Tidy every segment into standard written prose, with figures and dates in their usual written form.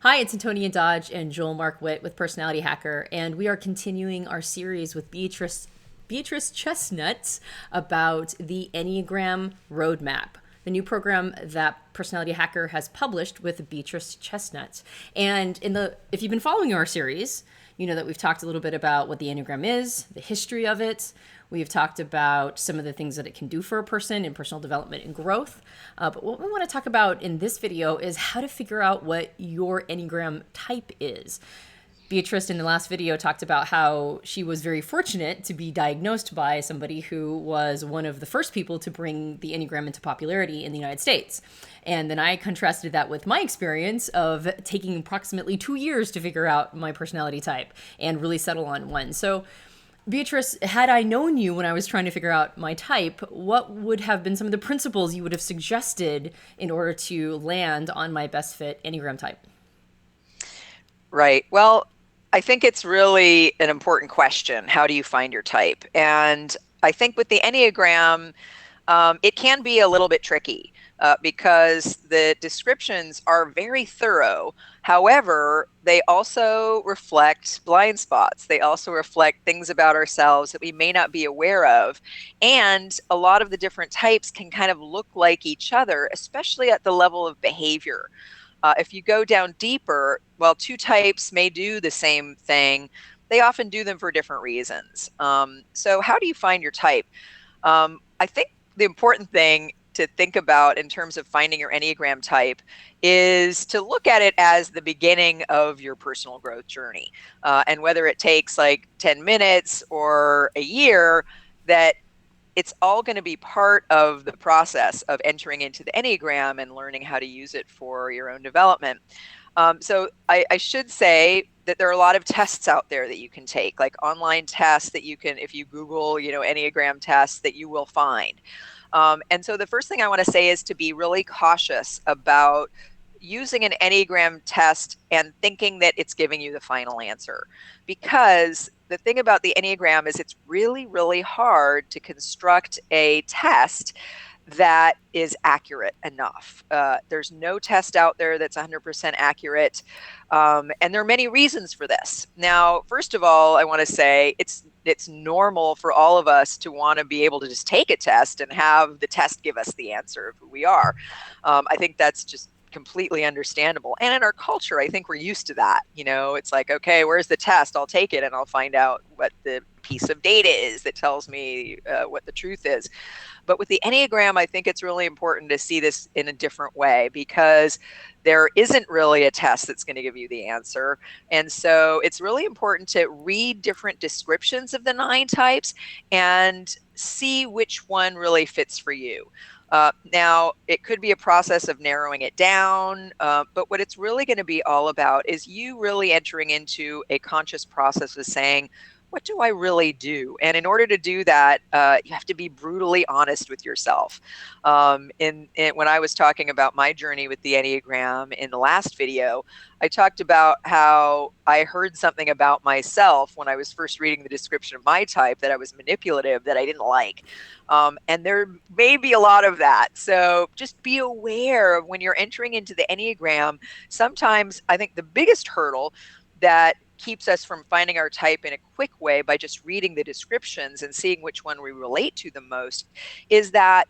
Hi, it's Antonia Dodge and Joel Mark Witt with Personality Hacker, and we are continuing our series with Beatrice Chestnut about the Enneagram Roadmap, the new program that Personality Hacker has published with Beatrice Chestnut. And if you've been following our series, you know that we've talked a little bit about what the Enneagram is, the history of it. We've talked about some of the things that it can do for a person in personal development and growth. But what we want to talk about in this video is how to figure out what your Enneagram type is. Beatrice in the last video talked about how she was very fortunate to be diagnosed by somebody who was one of the first people to bring the Enneagram into popularity in the United States. And then I contrasted that with my experience of taking approximately 2 years to figure out my personality type and really settle on one. So Beatrice, had I known you when I was trying to figure out my type, what would have been some of the principles you would have suggested in order to land on my best fit Enneagram type? Right. Well, I think it's really an important question. How do you find your type? And I think with the Enneagram, it can be a little bit tricky because the descriptions are very thorough. However, they also reflect blind spots. They also reflect things about ourselves that we may not be aware of. And a lot of the different types can kind of look like each other, especially at the level of behavior. If you go down deeper, well, two types may do the same thing. They often do them for different reasons. So how do you find your type? I think the important thing to think about in terms of finding your Enneagram type is to look at it as the beginning of your personal growth journey. And whether it takes like 10 minutes or a year, that it's all going to be part of the process of entering into the Enneagram and learning how to use it for your own development. So I should say that there are a lot of tests out there that you can take, like online tests that you can, if you Google, Enneagram tests, that you will find. And so the first thing I want to say is to be really cautious about using an Enneagram test and thinking that it's giving you the final answer. Because the thing about the Enneagram is it's really, really hard to construct a test that is accurate enough. There's no test out there that's 100% accurate. And there are many reasons for this. Now, first of all, I want to say it's normal for all of us to want to be able to just take a test and have the test give us the answer of who we are. I think that's just completely understandable. And in our culture, I think we're used to that. It's like, okay, where's the test? I'll take it and I'll find out what the piece of data is that tells me what the truth is. But with the Enneagram, I think it's really important to see this in a different way because there isn't really a test that's going to give you the answer. And so it's really important to read different descriptions of the 9 types and see which one really fits for you. Now, it could be a process of narrowing it down, but what it's really going to be all about is you really entering into a conscious process of saying, what do I really do? And in order to do that, you have to be brutally honest with yourself. When I was talking about my journey with the Enneagram in the last video, I talked about how I heard something about myself when I was first reading the description of my type, that I was manipulative, that I didn't like. And there may be a lot of that. So just be aware of when you're entering into the Enneagram. Sometimes I think the biggest hurdle that keeps us from finding our type in a quick way by just reading the descriptions and seeing which one we relate to the most is that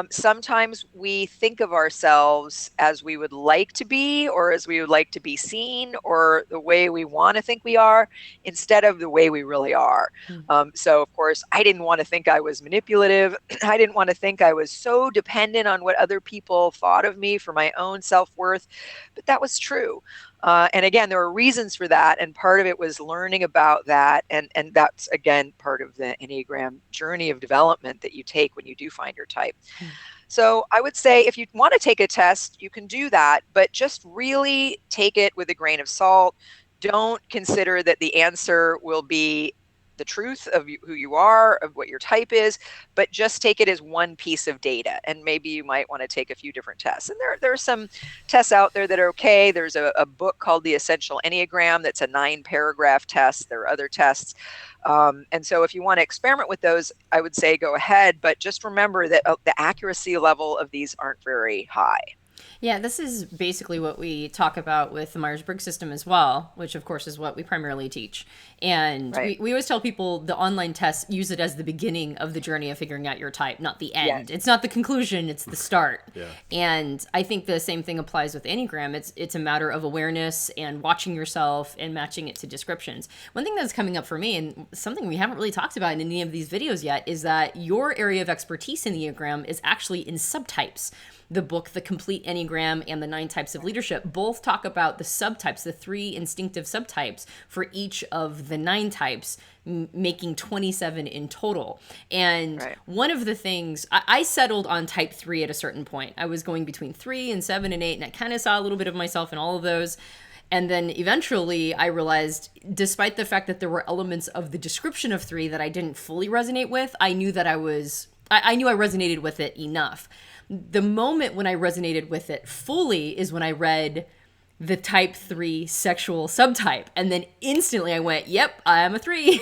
sometimes we think of ourselves as we would like to be, or as we would like to be seen, or the way we want to think we are, instead of the way we really are. So, of course, I didn't want to think I was manipulative. I didn't want to think I was so dependent on what other people thought of me for my own self-worth. But that was true. And again, there were reasons for that. And part of it was learning about that. And that's, again, part of the Enneagram journey of development that you take when you do find your type. So I would say if you want to take a test, you can do that, but just really take it with a grain of salt. Don't consider that the answer will be the truth of who you are, of what your type is, but just take it as one piece of data. And maybe you might want to take a few different tests. And there are some tests out there that are okay. There's a book called The Essential Enneagram that's a 9-paragraph test. There are other tests. And so if you want to experiment with those, I would say go ahead, but just remember that the accuracy level of these aren't very high. Yeah, this is basically what we talk about with the Myers-Briggs system as well, which of course is what we primarily teach. And Right. we always tell people the online tests, use it as the beginning of the journey of figuring out your type, not the end. Yes. It's not the conclusion, it's the start. Yeah. And I think the same thing applies with Enneagram. It's a matter of awareness and watching yourself and matching it to descriptions. One thing that's coming up for me, and something we haven't really talked about in any of these videos yet, is that your area of expertise in the Enneagram is actually in subtypes. The book, The Complete Enneagram and the 9 Types of Leadership, both talk about the subtypes, the 3 instinctive subtypes for each of the 9 types, making 27 in total. And Right. one of the things, I settled on type 3 at a certain point. I was going between 3 and 7 and 8, and I kind of saw a little bit of myself in all of those. And then eventually I realized, despite the fact that there were elements of the description of 3 that I didn't fully resonate with, I knew that I knew I resonated with it enough. The moment when I resonated with it fully is when I read the type 3 sexual subtype. And then instantly I went, yep, I am a 3.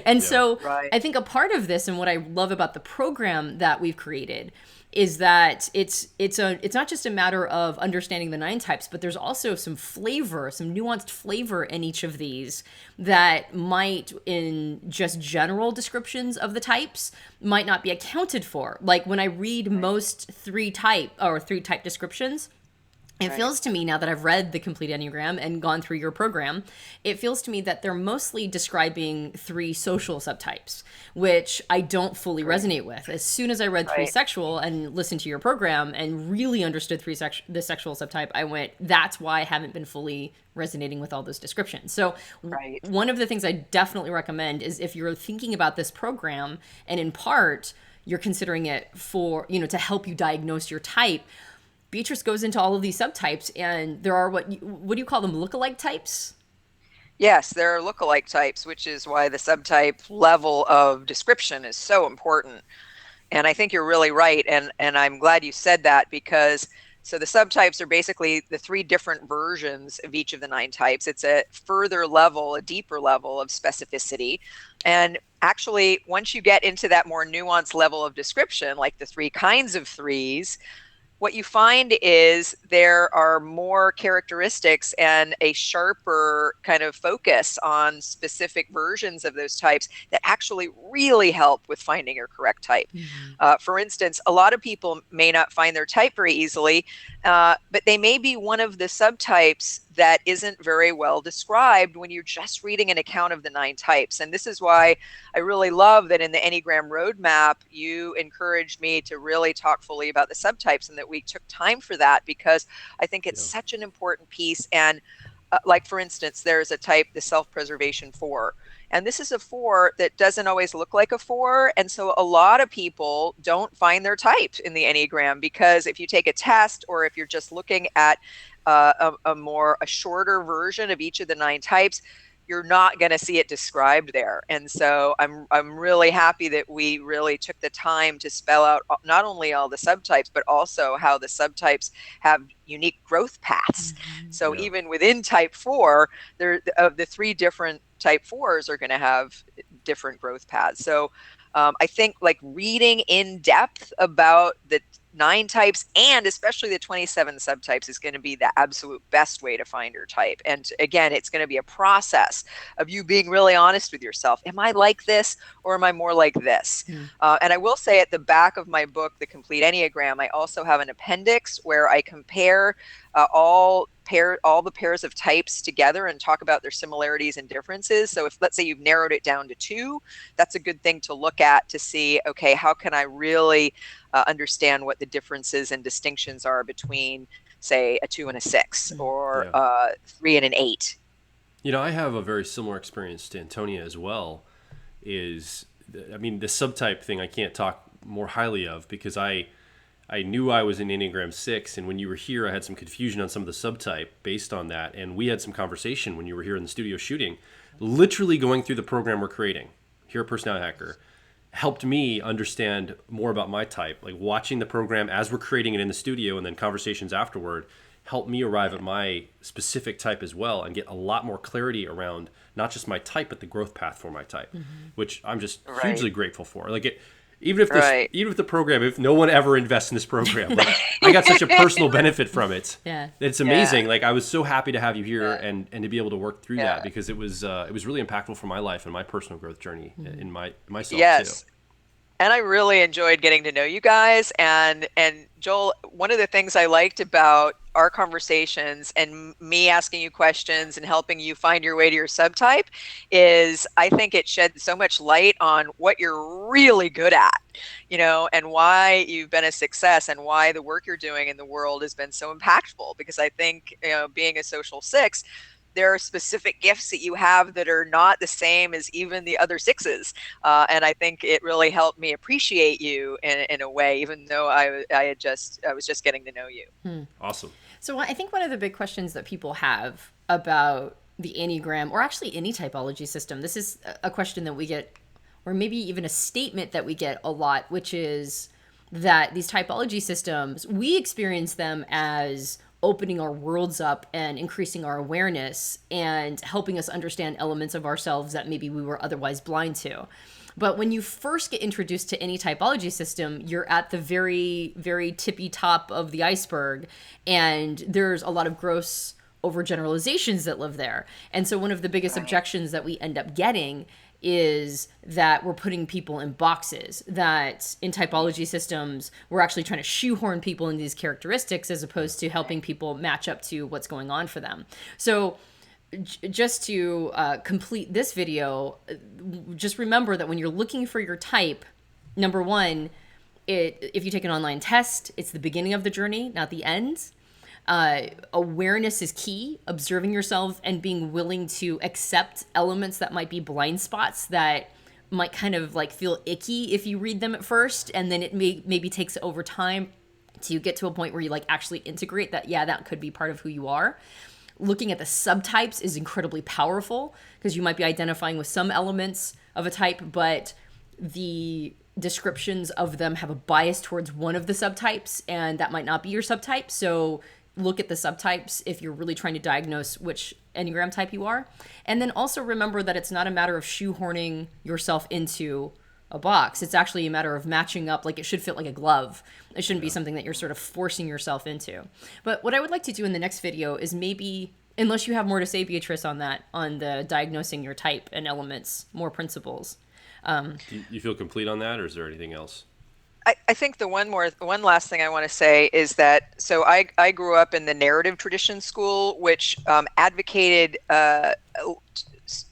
And so Right. I think a part of this, and what I love about the program that we've created, is that it's not just a matter of understanding the 9 types, but there's also some flavor, some nuanced flavor in each of these that might, in just general descriptions of the types, might not be accounted for. Like when I read most 3 type descriptions, it feels to me, now that I've read The Complete Enneagram and gone through your program, it feels to me that they're mostly describing 3 social subtypes, which I don't fully resonate with. As soon as I read 3 Right. sexual and listened to your program and really understood the sexual subtype, I went, that's why I haven't been fully resonating with all those descriptions. So Right. one of the things I definitely recommend is, if you're thinking about this program and in part you're considering it for, to help you diagnose your type, Beatrice goes into all of these subtypes, and there are what do you call them, lookalike types? Yes, there are lookalike types, which is why the subtype level of description is so important. And I think you're really right. And I'm glad you said that, because so the subtypes are basically the 3 different versions of each of the 9 types. It's a further level, a deeper level of specificity. And actually, once you get into that more nuanced level of description, like the 3 kinds of 3s, what you find is there are more characteristics and a sharper kind of focus on specific versions of those types that actually really help with finding your correct type. For instance, a lot of people may not find their type very easily, but they may be one of the subtypes that isn't very well described when you're just reading an account of the 9 types. And this is why I really love that in the Enneagram roadmap, you encouraged me to really talk fully about the subtypes, and that we took time for that, because I think it's such an important piece. And like, for instance, there's a type, the self-preservation 4. And this is a 4 that doesn't always look like a 4. And so a lot of people don't find their type in the Enneagram, because if you take a test, or if you're just looking at a shorter version of each of the 9 types, you're not going to see it described there. And so I'm really happy that we really took the time to spell out not only all the subtypes, but also how the subtypes have unique growth paths. So even within type 4, of the 3 different type 4s are going to have different growth paths. So I think, like, reading in depth about the 9 types, and especially the 27 subtypes, is going to be the absolute best way to find your type. And again, it's going to be a process of you being really honest with yourself. Am I like this, or am I more like this? And I will say, at the back of my book, The Complete Enneagram, I also have an appendix where I compare all the pairs of types together and talk about their similarities and differences. So if, let's say, you've narrowed it down to 2, that's a good thing to look at to see, okay, how can I really understand what the differences and distinctions are between, say, a 2 and a 6, or 3 and an 8. I have a very similar experience to Antonia as well. The subtype thing I can't talk more highly of, because I knew I was in Enneagram 6, and when you were here, I had some confusion on some of the subtype based on that, and we had some conversation when you were here in the studio shooting. Literally going through the program we're creating here at Personality Hacker helped me understand more about my type. Like, watching the program as we're creating it in the studio, and then conversations afterward, helped me arrive at my specific type as well, and get a lot more clarity around not just my type, but the growth path for my type, which I'm just hugely grateful for. Like, Even if Right. even if the program, if no one ever invests in this program, like, I got such a personal benefit from it. Yeah. It's amazing. Like, I was so happy to have you here and to be able to work through Yeah. that, because it was really impactful for my life and my personal growth journey in myself Yes. too. And I really enjoyed getting to know you guys. And Joel, one of the things I liked about our conversations and me asking you questions and helping you find your way to your subtype is I think it shed so much light on what you're really good at, and why you've been a success and why the work you're doing in the world has been so impactful. Because I think, being a social six, there are specific gifts that you have that are not the same as even the other sixes. And I think it really helped me appreciate you in a way, even though I was just getting to know you. Awesome. So I think one of the big questions that people have about the Enneagram, or actually any typology system, this is a question that we get, or maybe even a statement that we get a lot, which is that these typology systems, we experience them as opening our worlds up and increasing our awareness and helping us understand elements of ourselves that maybe we were otherwise blind to. But when you first get introduced to any typology system, you're at the very, very tippy top of the iceberg, and there's a lot of gross overgeneralizations that live there. And so one of the biggest objections that we end up getting is that we're putting people in boxes, that in typology systems, we're actually trying to shoehorn people in these characteristics as opposed to helping people match up to what's going on for them. So just to complete this video, just remember that when you're looking for your type, number one, if you take an online test, it's the beginning of the journey, not the end. Awareness is key, observing yourself and being willing to accept elements that might be blind spots that might kind of like feel icky if you read them at first, and then it maybe takes over time to get to a point where you like actually integrate that, yeah, that could be part of who you are. Looking at the subtypes is incredibly powerful because you might be identifying with some elements of a type, but the descriptions of them have a bias towards one of the subtypes, and that might not be your subtype. So look at the subtypes if you're really trying to diagnose which Enneagram type you are. And then also remember that it's not a matter of shoehorning yourself into a box. It's actually a matter of matching up. Like, it should fit like a glove. It shouldn't be something that you're sort of forcing yourself into. But what I would like to do in the next video is maybe, unless you have more to say, Beatrice, on that, on the diagnosing your type and elements, more principles. Do you feel complete on that, or is there anything else? I think the one last thing I want to say is that, so I grew up in the narrative tradition school, which advocated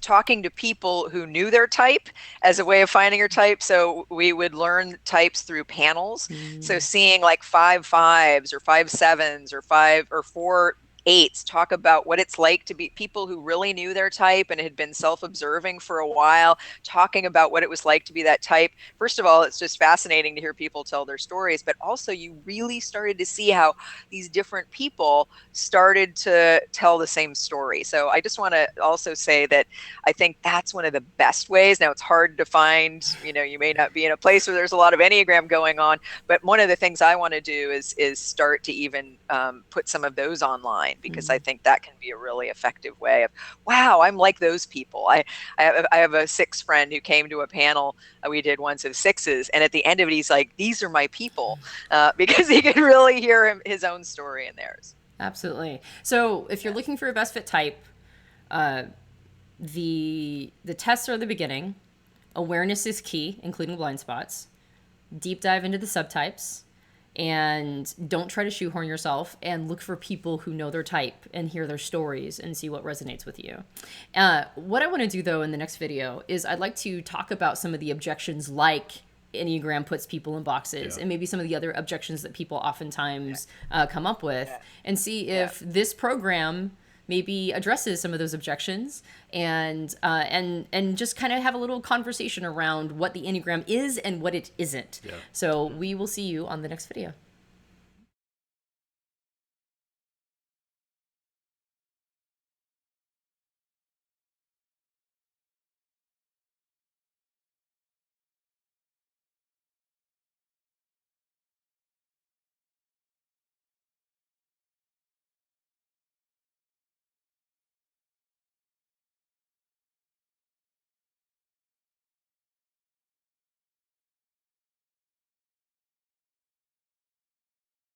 talking to people who knew their type as a way of finding your type. So we would learn types through panels. So seeing like 5 5s or 5 7s or 5 or 4 8s talk about what it's like to be people who really knew their type and had been self-observing for a while, talking about what it was like to be that type. First of all, it's just fascinating to hear people tell their stories, but also you really started to see how these different people started to tell the same story. So I just want to also say that I think that's one of the best ways. Now, it's hard to find, you may not be in a place where there's a lot of Enneagram going on, but one of the things I want to do is start to even put some of those online, because I think that can be a really effective way of, wow, I'm like those people. I have a 6 friend who came to a panel we did once of 6s, and at the end of it, he's like, these are my people, because he could really hear his own story in theirs. Absolutely. So if you're looking for a best fit type, the tests are the beginning. Awareness is key, including blind spots. Deep dive into the subtypes. And don't try to shoehorn yourself, and look for people who know their type and hear their stories and see what resonates with you. What I want to do, though, in the next video is I'd like to talk about some of the objections, like Enneagram puts people in boxes, and maybe some of the other objections that people oftentimes come up with, and see if this program maybe addresses some of those objections, and just kind of have a little conversation around what the Enneagram is and what it isn't. So we will see you on the next video.